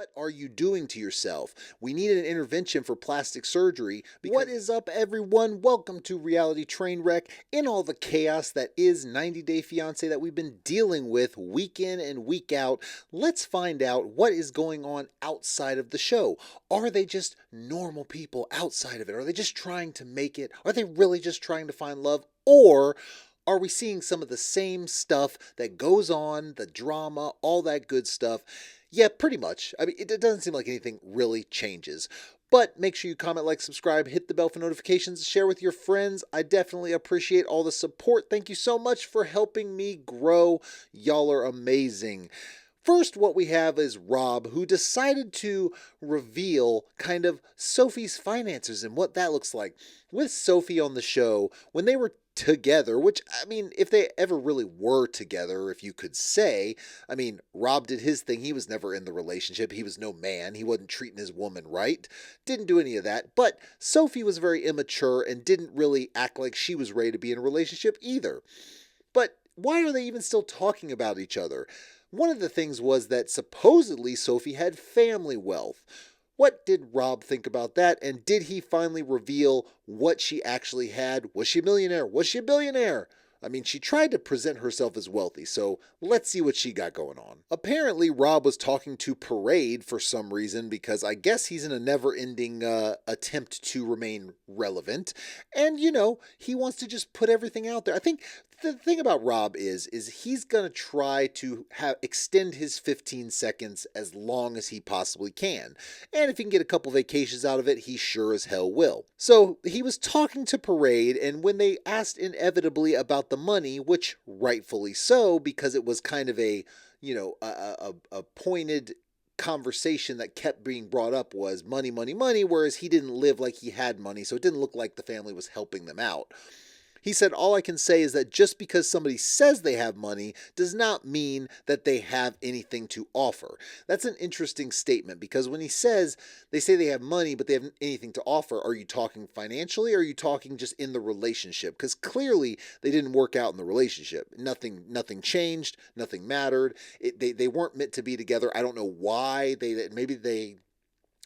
What are you doing to yourself? We need an intervention for plastic surgery. What is up, everyone? Welcome to Reality Trainwreck. In all the chaos that is 90 Day Fiance that we've been dealing with week in and week out, let's find out what is going on outside of the show. Are they just normal people outside of it? Are they just trying to make it? Are they really just trying to find love? Or are we seeing some of the same stuff that goes on, the drama, all that good stuff? Yeah, pretty much. I mean, it doesn't seem like anything really changes. But make sure you comment, like, subscribe, hit the bell for notifications, share with your friends. I definitely appreciate all the support. Thank you so much for helping me grow. Y'all are amazing. First, what we have is Rob, who decided to reveal kind of Sophie's finances and what that looks like. With Sophie on the show, when they were together, which, I mean, if they ever really were together, if you could say, I mean, Rob did his thing. He was never in the relationship. He was no man. He wasn't treating his woman right. Didn't do any of that. But Sophie was very immature and didn't really act like she was ready to be in a relationship either. But why are they even still talking about each other? One of the things was that supposedly Sophie had family wealth. What did Rob think about that? And did he finally reveal what she actually had? Was she a millionaire? Was she a billionaire? I mean, she tried to present herself as wealthy, so let's see what she got going on. Apparently, Rob was talking to Parade for some reason because I guess he's in a never-ending attempt to remain relevant. And, you know, he wants to just put everything out there. I think the thing about Rob is he's going to try to extend his 15 seconds as long as he possibly can. And if he can get a couple vacations out of it, he sure as hell will. So he was talking to Parade, and when they asked inevitably about the money, which rightfully so, because it was kind of a, you know, a pointed conversation that kept being brought up was money, money, money, whereas he didn't live like he had money, so it didn't look like the family was helping them out. He said, all I can say is that just because somebody says they have money does not mean that they have anything to offer. That's an interesting statement because when he says they say they have money but they have anything to offer, are you talking financially or are you talking just in the relationship? Because clearly they didn't work out in the relationship. Nothing changed. Nothing mattered. They weren't meant to be together. I don't know why. Maybe they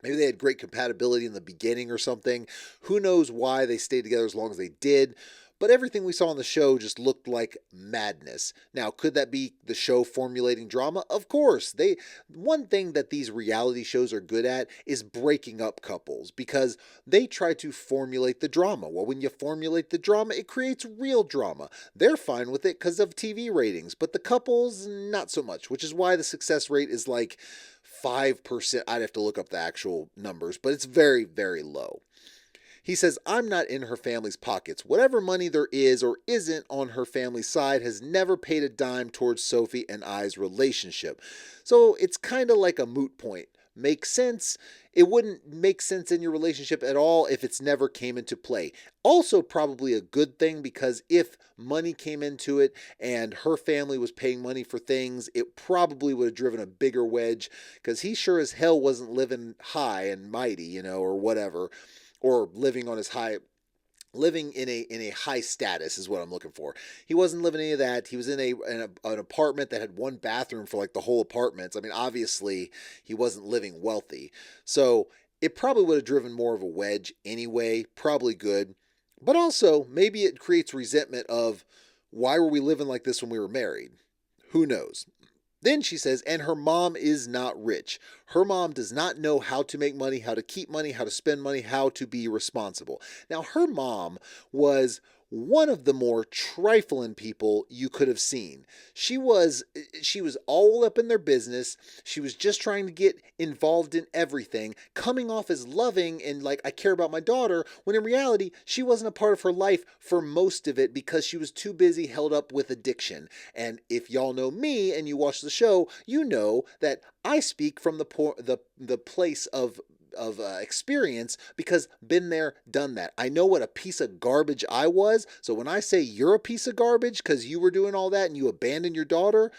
had great compatibility in the beginning or something. Who knows why they stayed together as long as they did. But everything we saw on the show just looked like madness. Now, could that be the show formulating drama? Of course. One thing that these reality shows are good at is breaking up couples because they try to formulate the drama. Well, when you formulate the drama, it creates real drama. They're fine with it because of TV ratings, but the couples, not so much, which is why the success rate is like 5%. I'd have to look up the actual numbers, but it's very, very low. He says, I'm not in her family's pockets. Whatever money there is or isn't on her family's side has never paid a dime towards Sophie and I's relationship. So it's kind of like a moot point. Makes sense? It wouldn't make sense in your relationship at all if it's never came into play. Also probably a good thing because if money came into it and her family was paying money for things, it probably would have driven a bigger wedge because he sure as hell wasn't living high and mighty, you know, or whatever. Or living in a high status is what I'm looking for. He wasn't living any of that. He was in an apartment that had one bathroom for like the whole apartment. I mean, obviously he wasn't living wealthy. So it probably would have driven more of a wedge anyway. Probably good. But also maybe it creates resentment of why were we living like this when we were married? Who knows? Then she says, and her mom is not rich. Her mom does not know how to make money, how to keep money, how to spend money, how to be responsible. Now, her mom was one of the more trifling people you could have seen. She was all up in their business. She was just trying to get involved in everything, coming off as loving and like, I care about my daughter, when in reality, she wasn't a part of her life for most of it because she was too busy held up with addiction. And if y'all know me and you watch the show, you know that I speak from the place of experience because been there, done that. I know what a piece of garbage I was. So when I say you're a piece of garbage because you were doing all that and you abandoned your daughter,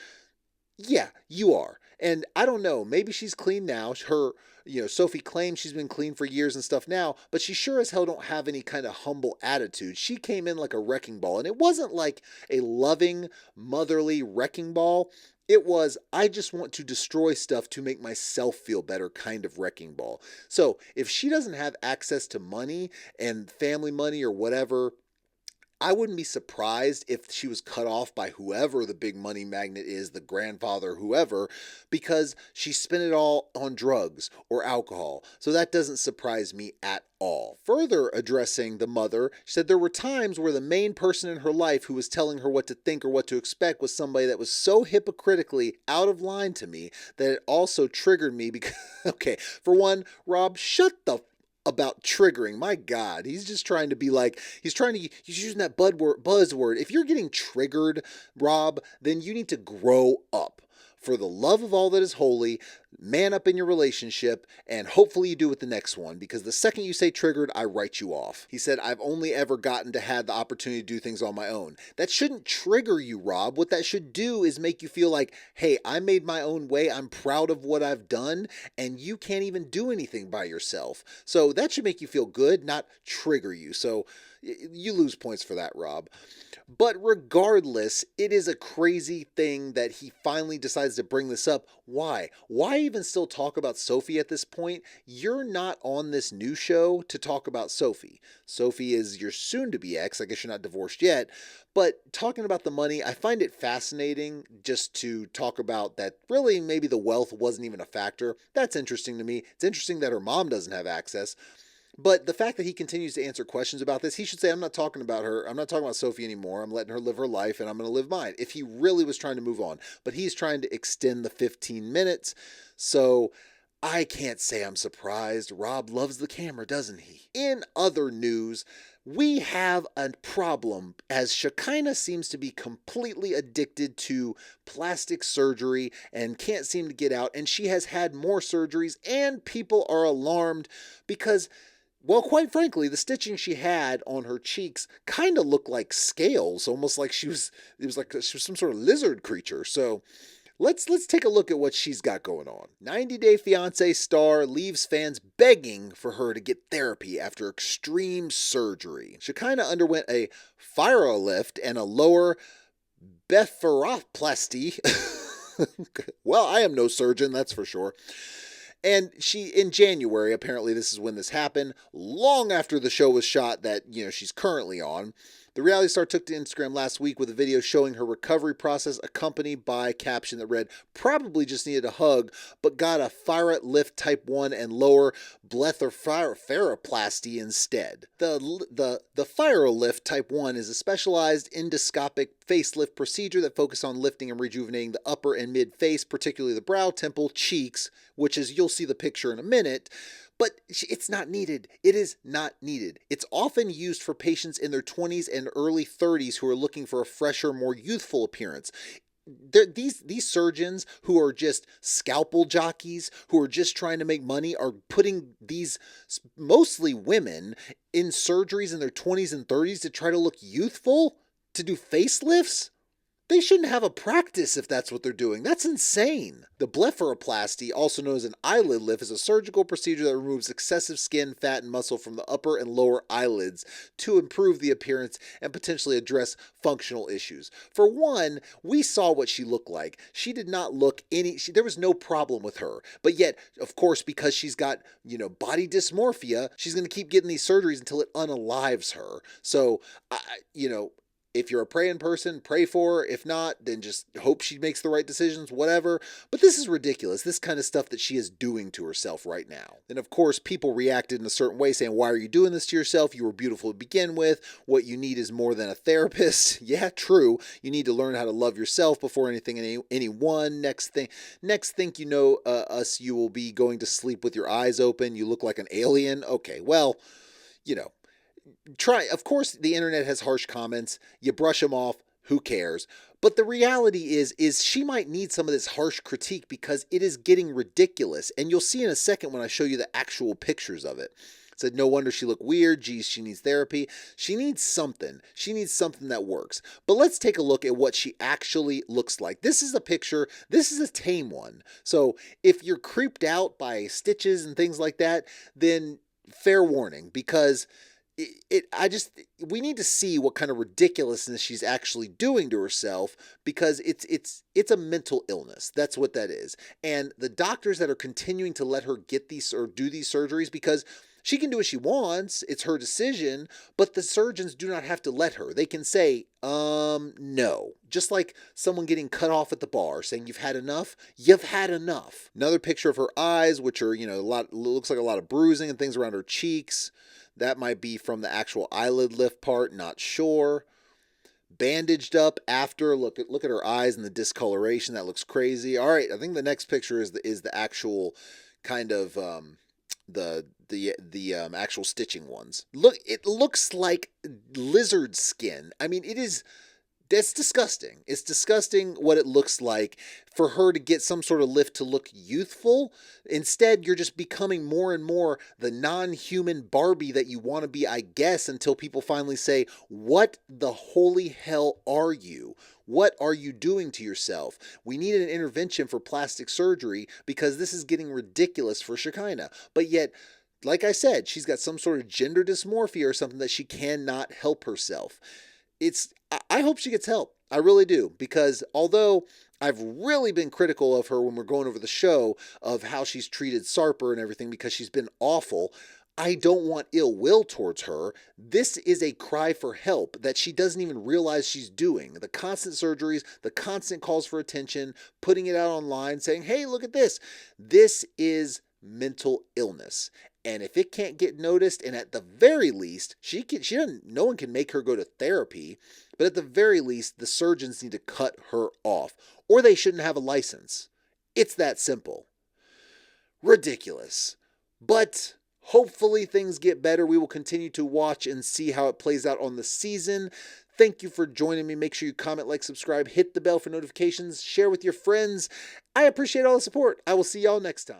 yeah, you are. And I don't know, maybe she's clean now. Sophie claims she's been clean for years and stuff now, but she sure as hell don't have any kind of humble attitude. She came in like a wrecking ball, and it wasn't like a loving, motherly wrecking ball. It was, I just want to destroy stuff to make myself feel better kind of wrecking ball. So if she doesn't have access to money and family money or whatever, I wouldn't be surprised if she was cut off by whoever the big money magnet is, the grandfather, whoever, because she spent it all on drugs or alcohol. So that doesn't surprise me at all. Further addressing the mother, she said there were times where the main person in her life who was telling her what to think or what to expect was somebody that was so hypocritically out of line to me that it also triggered me because, okay, for one, Rob, shut the about triggering. My God, he's just trying to be like, he's using that buzzword. If you're getting triggered, Rob, then you need to grow up. For the love of all that is holy, man up in your relationship, and hopefully you do with the next one, because the second you say triggered, I write you off. He said, I've only ever gotten to have the opportunity to do things on my own. That shouldn't trigger you, Rob. What that should do is make you feel like, hey, I made my own way, I'm proud of what I've done, and you can't even do anything by yourself. So that should make you feel good, not trigger you. So you lose points for that, Rob. But regardless, it is a crazy thing that he finally decides to bring this up. Why? Why even still talk about Sophie at this point? You're not on this new show to talk about Sophie. Sophie is your soon-to-be ex. I guess you're not divorced yet. But talking about the money, I find it fascinating just to talk about that really maybe the wealth wasn't even a factor. That's interesting to me. It's interesting that her mom doesn't have access. But the fact that he continues to answer questions about this, he should say, I'm not talking about her. I'm not talking about Sophie anymore. I'm letting her live her life and I'm going to live mine. If he really was trying to move on. But he's trying to extend the 15 minutes. So I can't say I'm surprised. Rob loves the camera, doesn't he? In other news, we have a problem as Shekinah seems to be completely addicted to plastic surgery and can't seem to get out. And she has had more surgeries and people are alarmed because, well, quite frankly, the stitching she had on her cheeks kind of looked like scales, almost like she was some sort of lizard creature. So let's take a look at what she's got going on. 90 Day Fiance star leaves fans begging for her to get therapy after extreme surgery. Shekinah underwent a lift and a lower blepharoplasty. Well, I am no surgeon, that's for sure. And she, in January, apparently this is when this happened, long after the show was shot that, she's currently on. The reality star took to Instagram last week with a video showing her recovery process accompanied by a caption that read, probably just needed a hug, but got a Firet lift type 1 and lower blepharoplasty instead. The Firet lift type 1 is a specialized endoscopic facelift procedure that focuses on lifting and rejuvenating the upper and mid face, particularly the brow, temple, cheeks, which is, you'll see the picture in a minute. But it's not needed. It is not needed. It's often used for patients in their 20s and early 30s who are looking for a fresher, more youthful appearance. These surgeons who are just scalpel jockeys, who are just trying to make money, are putting these mostly women in surgeries in their 20s and 30s to try to look youthful, to do facelifts. They shouldn't have a practice if that's what they're doing. That's insane. The blepharoplasty, also known as an eyelid lift, is a surgical procedure that removes excessive skin, fat, and muscle from the upper and lower eyelids to improve the appearance and potentially address functional issues. For one, we saw what she looked like. She did not look there was no problem with her. But yet, of course, because she's got, body dysmorphia, she's going to keep getting these surgeries until it unalives her. So, if you're a praying person, pray for her. If not, then just hope she makes the right decisions, whatever. But this is ridiculous, this kind of stuff that she is doing to herself right now. And of course, people reacted in a certain way saying, why are you doing this to yourself? You were beautiful to begin with. What you need is more than a therapist. Yeah, true. You need to learn how to love yourself before anyone. Next thing you know, you will be going to sleep with your eyes open. You look like an alien. Okay, well, of course, the internet has harsh comments. You brush them off. Who cares? But the reality is she might need some of this harsh critique because it is getting ridiculous. And you'll see in a second when I show you the actual pictures of it. Said, no wonder she looked weird. Geez, she needs therapy. She needs something. She needs something that works. But let's take a look at what she actually looks like. This is a picture. This is a tame one. So if you're creeped out by stitches and things like that, then fair warning, because we need to see what kind of ridiculousness she's actually doing to herself, because it's a mental illness. That's what that is. And the doctors that are continuing to let her get these or do these surgeries, because she can do what she wants, it's her decision, but the surgeons do not have to let her. They can say, no. Just like someone getting cut off at the bar saying you've had enough, you've had enough. Another picture of her eyes, which are, looks like a lot of bruising and things around her cheeks. That might be from the actual eyelid lift part, not sure. Bandaged up after. Look at her eyes and the discoloration. That looks crazy. All right, I think the next picture is the actual kind of the actual stitching ones. Look, it looks like lizard skin. I mean, that's disgusting. It's disgusting what it looks like for her to get some sort of lift to look youthful. Instead, you're just becoming more and more the non-human Barbie that you want to be, I guess, until people finally say, what the holy hell are you? What are you doing to yourself? We need an intervention for plastic surgery because this is getting ridiculous for Shekinah. But yet, like I said, she's got some sort of gender dysmorphia or something that she cannot help herself. I hope she gets help. I really do. Because although I've really been critical of her when we're going over the show of how she's treated Sarper and everything because she's been awful, I don't want ill will towards her. This is a cry for help that she doesn't even realize she's doing. The constant surgeries, the constant calls for attention, putting it out online, saying, hey, look at this. This is mental illness. And if it can't get noticed, and at the very least, no one can make her go to therapy, but at the very least, the surgeons need to cut her off, or they shouldn't have a license. It's that simple. Ridiculous. But hopefully things get better. We will continue to watch and see how it plays out on the season. Thank you for joining me. Make sure you comment, like, subscribe, hit the bell for notifications, share with your friends. I appreciate all the support. I will see y'all next time.